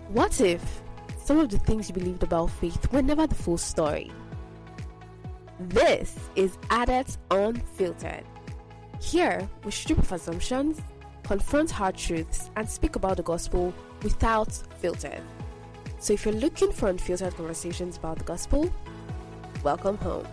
What if some of the things you believed about faith were never the full story? This is Adet Unfiltered. Here, we strip off assumptions, confront hard truths, and speak about the gospel without filters. So if you're looking for unfiltered conversations about the gospel, welcome home.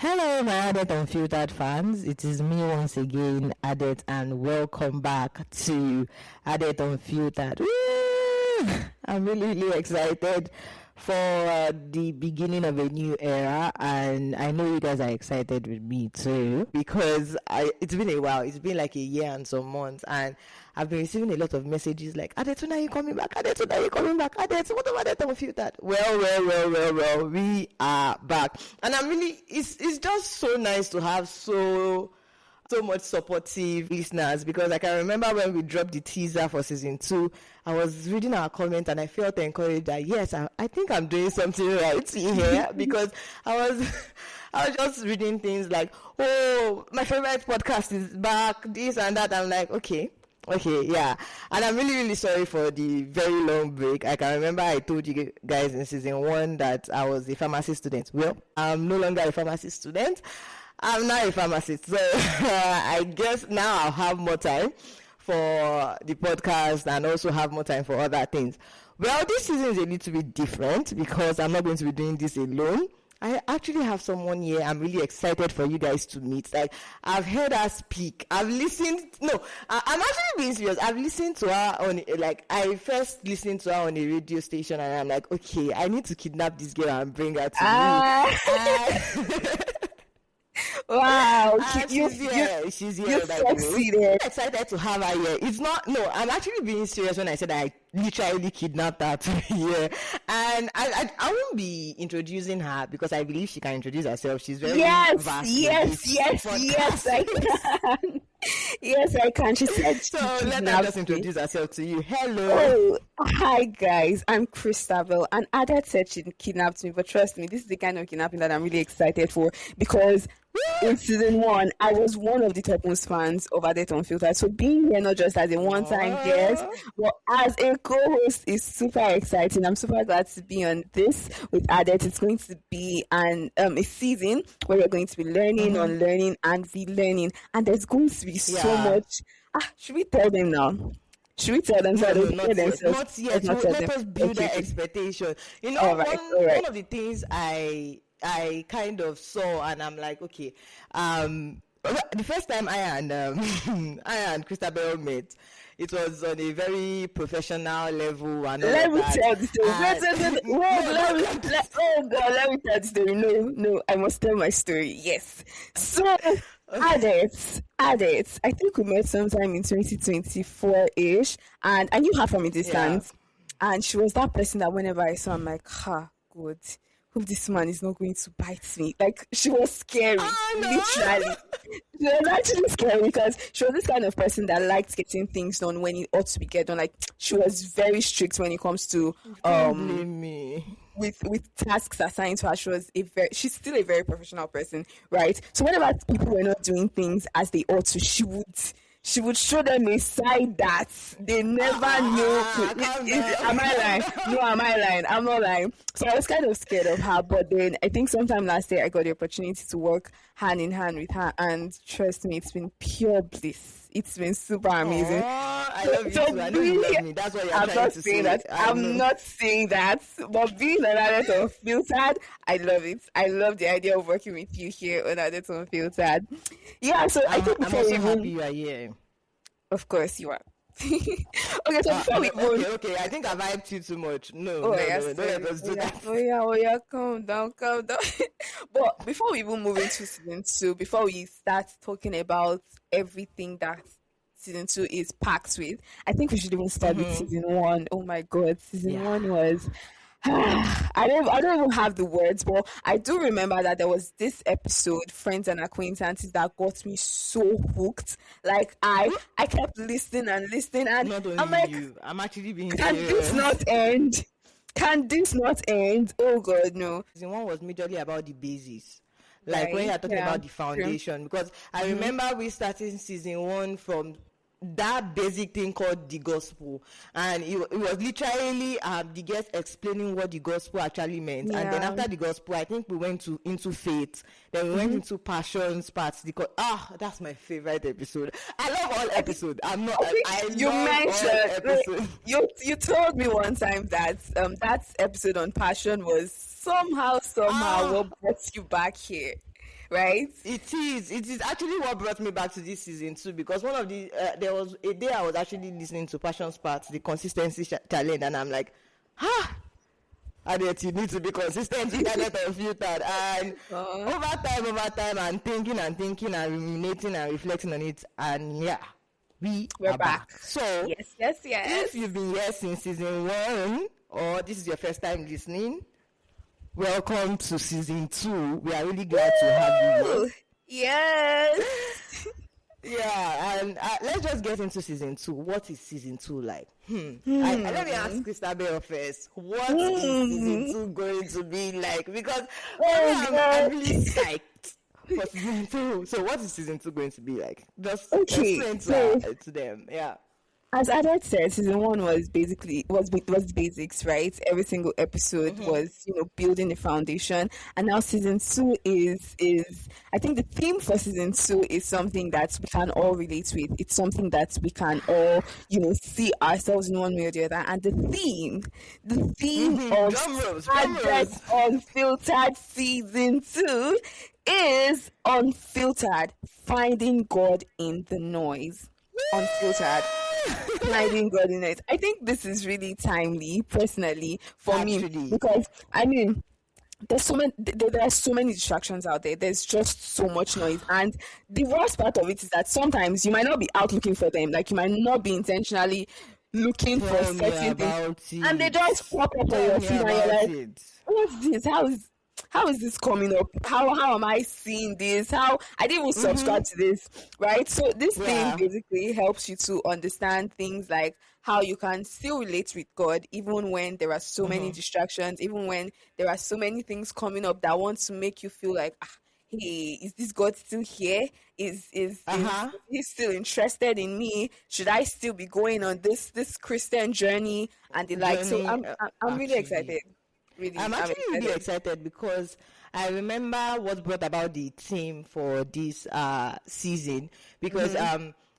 Hello, my Adet Unfiltered fans. It is me once again, Adet, and welcome back to Adet Unfiltered. Woo! I'm really excited for the beginning of a new era, and I know you guys are excited with me too, because it's been a while. It's been like a year and some months, and I've been receiving a lot of messages like, Adet, when are you coming back? Adet, when are you coming back? Adet, what about Adet Unfiltered? Well, we are back. And it's just so nice to have so much supportive listeners, because I can remember when we dropped the teaser for season 2, I was reading our comment and I felt encouraged that yes, I think I'm doing something right here, because I was just reading things like, oh, my favorite podcast is back, this and that. I'm like, okay, yeah. And I'm really sorry for the very long break. I can remember I told you guys in season 1 that I was a pharmacy student. Well, I'm no longer a pharmacy student. I'm now a pharmacist. So I guess now I'll have more time for the podcast and also have more time for other things. Well, this season is a little bit different because I'm not going to be doing this alone. I actually have someone here I'm really excited for you guys to meet. Like, I've heard her speak. I'm actually being serious. I've listened to her I first listened to her on a radio station, and I'm like, okay, I need to kidnap this girl and bring her to me. Wow, she's here. You're succeeded. I'm excited to have her here. I'm actually being serious when I said I literally kidnapped her to be here. And I won't be introducing her because I believe she can introduce herself. She's very vast. Yes, I can. Yes, I can. She said so. Let her just introduce herself to you. Hello. Oh, hi guys. I'm Christabel, and Adet said she kidnapped me, but trust me, this is the kind of kidnapping that I'm really excited for, because in season 1, I was one of the topmost fans of Adet Unfiltered. So being here not just as a one-time guest, but as a co-host is super exciting. I'm super glad to be on this with Adet. It's going to be a season where we're going to be learning, unlearning, and relearning. And there's going to be so much. Should we tell them now? Should we tell them? Not yet. Let us build that expectation. You know, one of the things I kind of saw, and I'm like, okay, the first time I and Christabel met, it was on a very professional level. And let me tell the story. Let me tell the story. No, I must tell my story. Yes. So, Adet, I think we met sometime in 2024-ish, and I knew her from a distance, and she was that person that whenever I saw, I'm like, good. Hope this man is not going to bite me. Like, she was scary, literally. She was actually scary because she was this kind of person that liked getting things done when it ought to be get done. Like, she was very strict when it comes to with tasks assigned to her. She's still a very professional person, right? So whenever people were not doing things as they ought to, she would show them a side that they never knew. Am I lying? No, am I lying? I'm not lying. So I was kind of scared of her, but then I think sometime last year I got the opportunity to work hand in hand with her, and trust me, it's been pure bliss. It's been super amazing. I love you too. I know you love me. That's what you're trying to say. I'm not saying that, but being an Adet Unfiltered, I love it. I love the idea of working with you here on Adet Unfiltered. Yeah, so I think I'm also happy you are here. Of course you are. Okay, so before we move... Okay, I think I vibed you too much. No, don't let us do that. Oh yeah, calm down. But before we even move into season 2, before we start talking about everything that season 2 is packed with, I think we should even start with season 1. Oh my God, season 1 was... I don't even have the words, but I do remember that there was this episode, Friends and Acquaintances, that got me so hooked. Like, I kept listening, and not only I'm like, I'm actually being can serious. this not end? Can this not end? Oh God, no. Season 1 was majorly about the basis. Like, when you're talking about the foundation, because I remember we started season 1 from that basic thing called the gospel, and it was literally the guest explaining what the gospel actually meant. And then after the gospel, I think we went into faith, then we went into passions parts. Because that's my favorite episode. I love all episodes. You mentioned you told me one time that that episode on passion was somehow what brought you back here. Right? It is actually what brought me back to this season too, because one of the there was a day I was actually listening to Passion's Part, the consistency challenge, and I'm like, Adet, you need to be consistent with Adet Unfiltered. And over time, I'm thinking and ruminating and reflecting on it, and we're back. So yes. If you've been here since season 1, or this is your first time listening, welcome to season 2. We are really glad to have you. Yes. And let's just get into season 2. What is season 2 like? Let me ask Christabel first. What is season 2 going to be like? Because I'm really psyched for season 2. So what is season 2 going to be like? Just explain to them. Yeah. As Adet said, season 1 was the basics, right? Every single episode was, building the foundation. And now season 2 is I think the theme for season 2 is something that we can all relate with. It's something that we can all, see ourselves in one way or the other. And the theme of Adet Unfiltered season 2 is Unfiltered, finding God in the noise. Unfiltered. Finding God in it. I think this is really timely, personally, for me, because there are so many distractions out there. There's just so much noise, and the worst part of it is that sometimes you might not be out looking for them. Like, you might not be intentionally looking for certain things, and they just pop up on your feed, and you're like, "What's this? How is this coming up? How am I seeing this? How I didn't even subscribe to this, right?" So this thing basically helps you to understand things like how you can still relate with God even when there are so many distractions, even when there are so many things coming up that want to make you feel like, hey, is this God still here? Is he still interested in me? Should I still be going on this Christian journey and the like? So I'm really excited. I'm actually really excited because I remember what brought about the theme for this season, because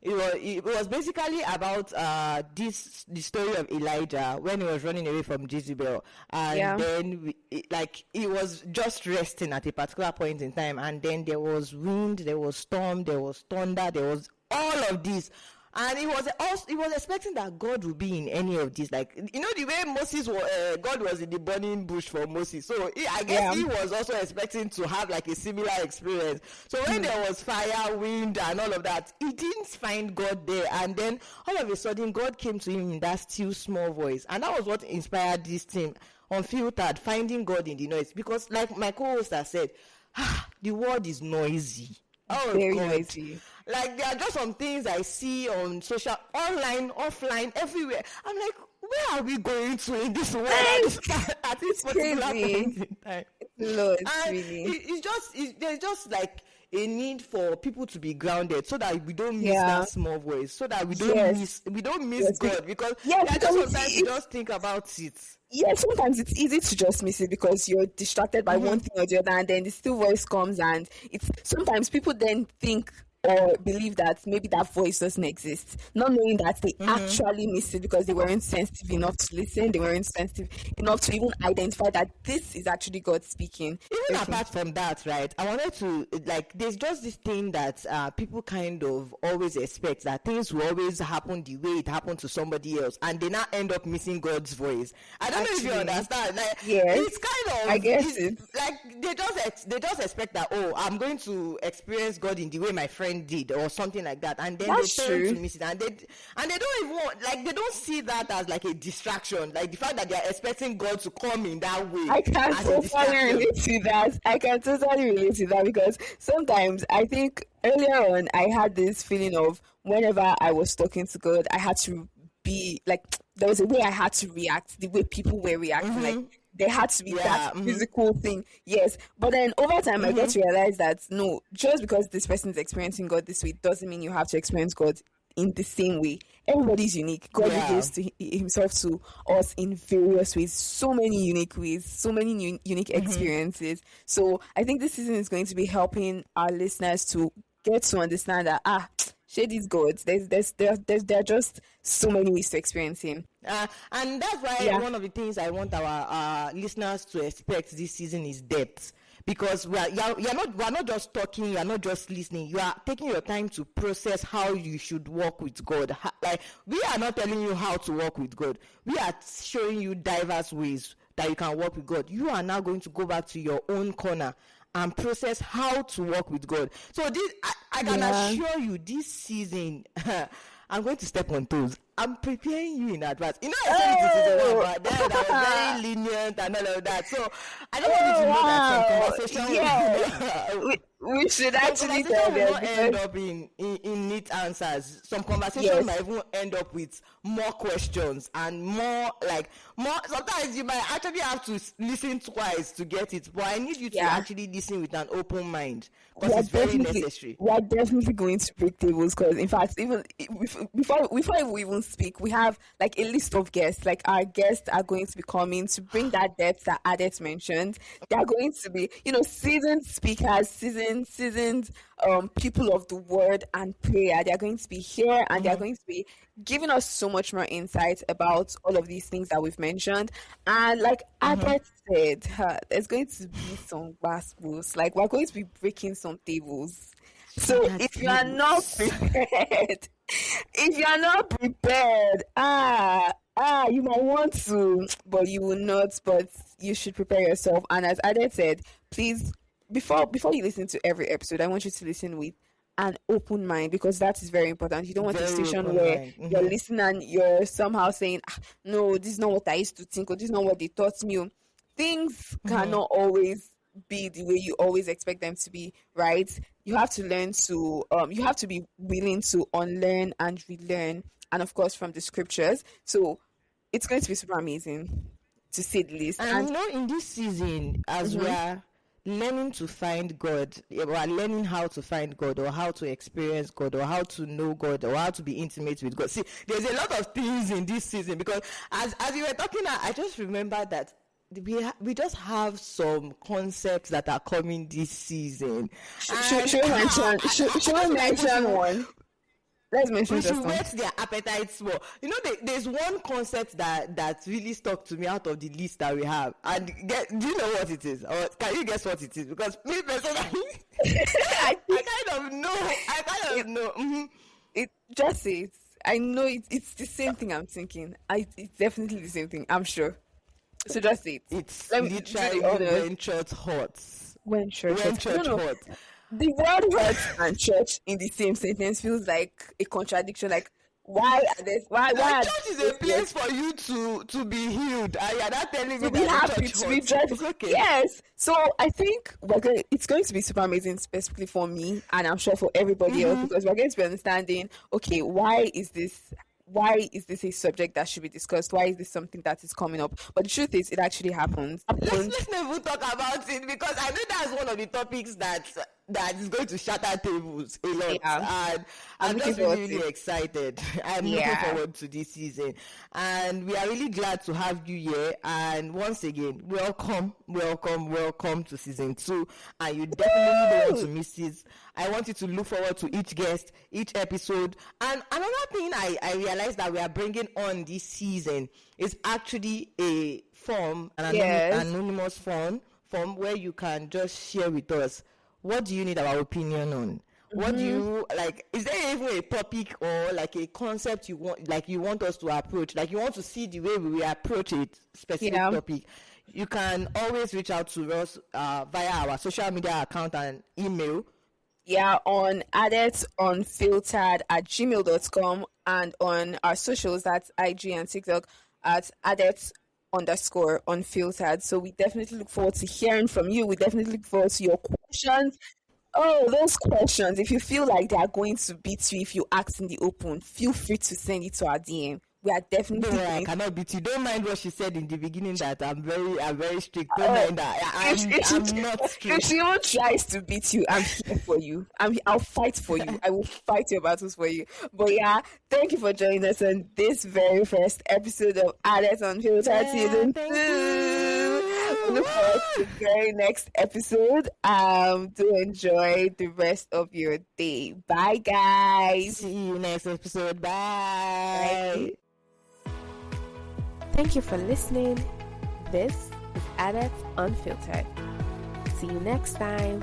it was basically about the story of Elijah when he was running away from Jezebel, and then he was just resting at a particular point in time, and then there was wind, there was storm, there was thunder, there was all of this. And he was expecting that God would be in any of these, like, the way Moses was, God was in the burning bush for Moses. So I guess he was also expecting to have like a similar experience. So when there was fire, wind, and all of that, he didn't find God there. And then all of a sudden, God came to him in that still small voice, and that was what inspired this theme, Unfiltered, finding God in the noise. Because, like my co-host has said, the world is noisy. Very noisy. Like, there are just some things I see on social, online, offline, everywhere. I'm like, where are we going to in this world at this particular point in time? There's just like a need for people to be grounded so that we don't miss that small voice, so that we don't miss God, because sometimes you just think about it. Yeah, sometimes it's easy to just miss it because you're distracted by one thing or the other, and then the still voice comes, and sometimes people then think or believe that maybe that voice doesn't exist, not knowing that they actually missed it because they weren't sensitive enough to listen, they weren't sensitive enough to even identify that this is actually God speaking. Even apart from that, right, I wanted to, there's just this thing that people kind of always expect, that things will always happen the way it happened to somebody else, and they now end up missing God's voice. I don't know if you understand. It's kind of, I guess it's like they just expect that, I'm going to experience God in the way my friend did, or something like that, and then That's they turn true. to miss it, and they don't even want, they don't see that as like a distraction, like the fact that they are expecting God to come in that way. I can totally relate to that. Because sometimes I think earlier on I had this feeling of whenever I was talking to God, I had to be like, there was a way I had to react, the way people were reacting, like there had to be that physical thing. Yes. But then over time, I get to realize that no, just because this person is experiencing God this way doesn't mean you have to experience God in the same way. Everybody's unique. God reveals to himself to us in various ways, so many unique ways, so many unique experiences. So I think this season is going to be helping our listeners to get to understand that shade is God. There are just so many ways to experience him. And that's why one of the things I want our listeners to expect this season is depth. Because we're not just talking, you're not just listening, you are taking your time to process how you should walk with God. Like, we are not telling you how to walk with God. We are showing you diverse ways that you can walk with God. You are now going to go back to your own corner and process how to walk with God. So this, I can assure you, this season, I'm going to step on toes. I'm preparing you in advance. You know, I said it is season 1, but then I was very lenient and all of that. So I just want you to know that some conversation we should actually tell them, will not end up in neat answers. Some conversations might even end up with more questions and more. Sometimes you might actually have to listen twice to get it, but I need you to actually listen with an open mind, because it's very necessary. We are definitely going to break tables, because in fact, even before we even speak, we have like a list of guests. Like, our guests are going to be coming to bring that depth that Adet mentioned. They are going to be, seasoned speakers, seasoned people of the word and prayer. They are going to be here, and they are going to be giving us so much more insight about all of these things that we've mentioned. And like Adet said, there's going to be some gospels. Like, we're going to be breaking some tables. So if you are not prepared, you might want to, but you will not. But you should prepare yourself. And as Adet said, please, before you listen to every episode, I want you to listen with an open mind, because that is very important. You don't want a situation where you're listening and you're somehow saying, no, this is not what I used to think, or this is not what they taught me. Things cannot always be the way you always expect them to be, right? You have to learn to you have to be willing to unlearn and relearn, and of course from the scriptures. So it's going to be super amazing, to say the least. And in this season, as we are learning to find God, we are learning how to find God, or how to experience God, or how to know God, or how to be intimate with God. See, there's a lot of things in this season, because as you were talking, I just remember that we just have some concepts that are coming this season. Should we mention one? Let's mention we just should one. whet their appetites more. There's one concept that really stuck to me out of the list that we have. And do you know what it is? Or can you guess what it is? Because me personally, I kind of know. It just is. I know it's the same thing I'm thinking. It's definitely the same thing, I'm sure. So just say it. It's literally when church hurts. When church hurts. The word hurts and church in the same sentence feels like a contradiction. Like, why are this? Why church is a place for you to be healed, and you're not telling me that church hurts. It's okay. Yes. So I think it's going to be super amazing, specifically for me, and I'm sure for everybody else, because we're going to be understanding, okay, why is this a subject that should be discussed? Why is this something that is coming up? But the truth is, it actually happens. Let's never talk about it, because I know that's one of the topics that is going to shatter tables a lot. Yeah. And I'm just really excited. I'm looking forward to this season. And we are really glad to have you here. And once again, welcome to season 2. And you definitely don't want to miss it. I want you to look forward to each guest, each episode. And another thing I realized that we are bringing on this season is actually an anonymous form where you can just share with us, what do you need our opinion on? What do you like? Is there even a topic or like a concept you want us to approach? Like, you want to see the way we approach a specific topic? You can always reach out to us via our social media account and email. Yeah, on Adet Unfiltered at gmail.com, and on our socials, that's IG and TikTok at Adet_Unfiltered. So we definitely look forward to hearing from you. We definitely look forward to your questions. Oh, those questions. If you feel like they are going to beat you if you ask in the open, feel free to send it to our DM. we are definitely Don't worry, I going. cannot beat you. Don't mind what she said in the beginning that I'm very strict. Don't mind that. I'm not If strict. she even tries to beat you, I'm here for you. I'll fight for you. I will fight your battles for you. But yeah, thank you for joining us on this very first episode of Adet Unfiltered season 2. We look forward to the very next episode. Do enjoy the rest of your day. Bye, guys. See you next episode. Bye. Thank you for listening. This is Adet Unfiltered. See you next time.